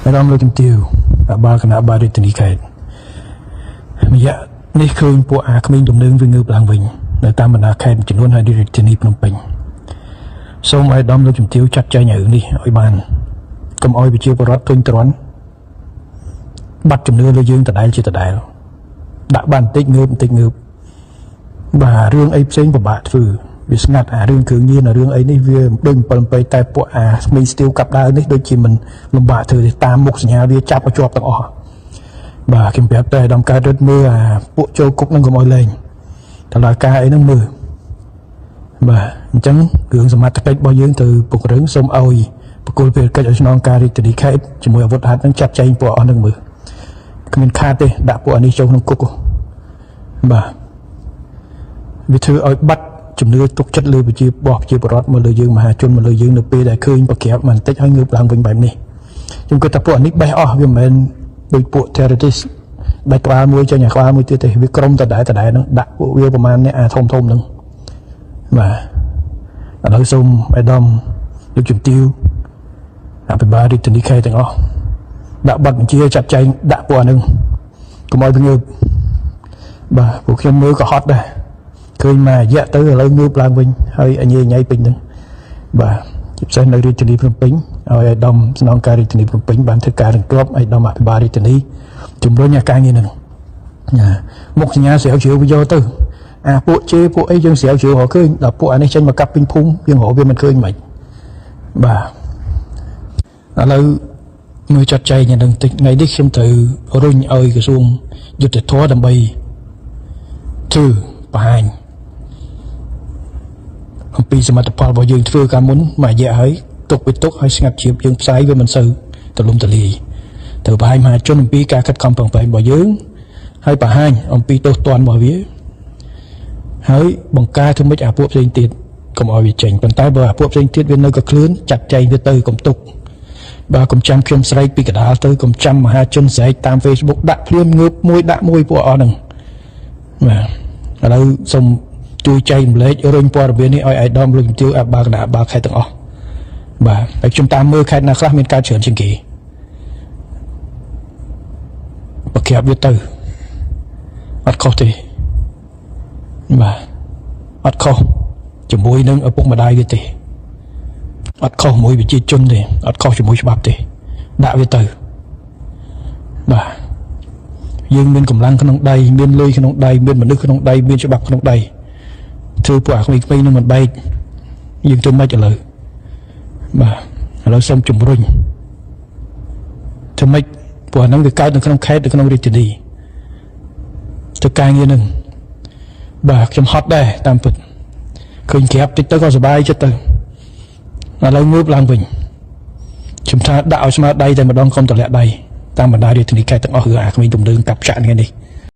អារម្មណ៍លើជំទាវបាល់គណៈបាល់រាជធានីខេត្តរយៈនេះឃើញពួកអាក្មេងទំនើងវាងើបឡើងវិញនៅតាមបណ្ដាខេត្តចំនួនហើយរាជធានីភ្នំពេញសូមឲ្យដំលោកជំទាវចាត់ចែងរឿងនេះឲ្យបានកុំឲ្យប្រជាពលរដ្ឋធុញទ្រាន់បាត់ជំនឿលើយើងដដែលជាដដែលដាក់បានបន្តិចងើបបាទរឿងអីផ្សេងពិបាកធ្វើវាស្ងាត់អារឿងគ្រឿងញៀនរឿងអីនេះវាដូច7 តែពួកអាស្មីស្ទាវកាប់ដើរនេះដូចជាមិនលំបាកធ្វើទេតាមមុខសញ្ញាវាចាប់ឲ្យជាប់ទាំងអស់បាទខ្ញុំប្រាប់តែដំកើតរត់មើលអាពួកចូលគុកនឹងកុំឲ្យលែងតឡាការអីហ្នឹងមើលបាទអញ្ចឹងរឿងសមត្ថកិច្ចរបស់យើងទៅពុករឹងសូមឲ្យបកគលភារកិច្ចឲ្យស្នងការរាជធានីខេត្តជាមួយអាវុធហត្ថនឹងចាត់ចែងពួកអស់នឹងមើលគ្មានខាតទេដាក់ពួកនេះចូលក្នុងគុកបាទវាធ្វើឲ្យបាត់ជំនឿទុកចិត្តលើប្រជាពលរដ្ឋមកលើយើងមហាជនមកលើយើងនៅពេលដែលឃើញប្រក្រាបបន្តិចហើយងើបឡើងវិញបែបនេះខ្ញុំគិតថាពួកនេះបេះអស់វាមិនមែនដូចពួក terrorist ដាច់ក្បាលមួយចេញអាក្បាលមួយទៀតទេវាក្រុមដដែលហ្នឹងដាក់ពួកវាប្រហែលអ្នកអាធំហ្នឹងបាទឥឡូវសូមអាដាមលោកជំទាវអភិបាលរាជធានីខេត្តទាំងអស់ដាក់ប័ណ្ណបញ្ជាចាត់ចែងដាក់ពួកហ្នឹងកុំឲ្យវាងើបបាទពួកខ្ញុំមើលក៏ហត់ដែរឃើញមករយៈទៅឥឡូវងើបឡើងវិញហើយអញញ៉ៃពេញហ្នឹងបាទជាពិសេសនៅរាជធានីភ្នំពេញឲ្យអាដាមស្នងការរាជធានីភ្នំពេញបានធ្វើការរំគ្រាប់អាដាមអភិបាលរាជធានីជំរុញអាការងារហ្នឹងមុខសញ្ញាស្រាវជ្រាវវាយកទៅអាពួកជេពួកអីយើងស្រាវជ្រាវរកឃើញដល់ពួកអានេះចេញមកកាប់ពេញភូមិយើងរកវាមិនឃើញមិនបាទឥឡូវមើលចាត់ចែងយ៉ាងតិចថ្ងៃនេះខ្ញុំទៅរុញឲ្យក្រសួងយុទ្ធភ័ពដើម្បីធ្វើបង្ហាញអំពីសមិទ្ធផលរបស់យើងធ្វើកាលមុនមួយរយៈហើយទុកពីទុកឲ្យស្ងាត់ជ្រាបយើងផ្សាយវាមិនសូវទលំទលាយទៅបង្ហាញមហាជនអំពីការខិតខំប្រឹងប្រែងរបស់យើងហើយបង្ហាញអំពីទោសទណ្ឌរបស់វាហើយបង្ការធ្វើម៉េចអាពួកផ្សេងទៀតកុំឲ្យវាចេញប៉ុន្តែបើអាពួកផ្សេងទៀតវានៅក៏ឃ្លឿនចាត់ចែងវាទៅកុំទុកបាទកុំចាំខ្ញុំស្រែកពីកណ្ដាលទៅកុំចាំមហាជនស្រែកតាម Facebook ដាក់ភ្លាមងើបមួយដាក់មួយពួកអស់ហ្នឹងបាទឥឡូវសូមជួយចែករំលែករុញព័ត៌មាននេះឲ្យអាយដាមលោកជំទាវអភិបាលគណៈអភិបាលខេត្តទាំងអស់បាទហើយខ្ញុំតាមមើលខេត្តណាខ្លះមានការច្រើនជាងគេប្រក្រាបវាទៅអត់ខុសទេបាទអត់ខុសជាមួយនឹងឪពុកម្ដាយវាទេអត់ខុសមួយប្រជាជនទេអត់ខុសជាមួយច្បាប់ទេដាក់វាទៅបាទយើងមានកម្លាំងក្នុងដៃមានលុយក្នុងដៃមានមនុស្សក្នុងដៃមានច្បាប់ក្នុងដៃធ្វើពួកអាក្មេងៗនឹងមិនបែកយើងធ្វើម៉េចឥឡូវបាទឥឡូវសូមជំរុញធ្វើម៉េចពួកហ្នឹងវាកើតនៅក្នុងខេត្តនៅក្នុងរាជធានីធ្វើការងារនឹងបាទខ្ញុំហត់ដែរតាមពិតឃើញក្រាបតិចទៅក៏សប្បាយចិត្តទៅឥឡូវងើបឡើងវិញខ្ញុំថាដាក់ឲ្យស្មើដៃតែម្ដងកុំទម្លាក់ដៃតាមបណ្ដារាជធានីខេត្តទាំងអស់គឺអាក្មេងទំនើងកាប់ចាក់ថ្ងៃនេះ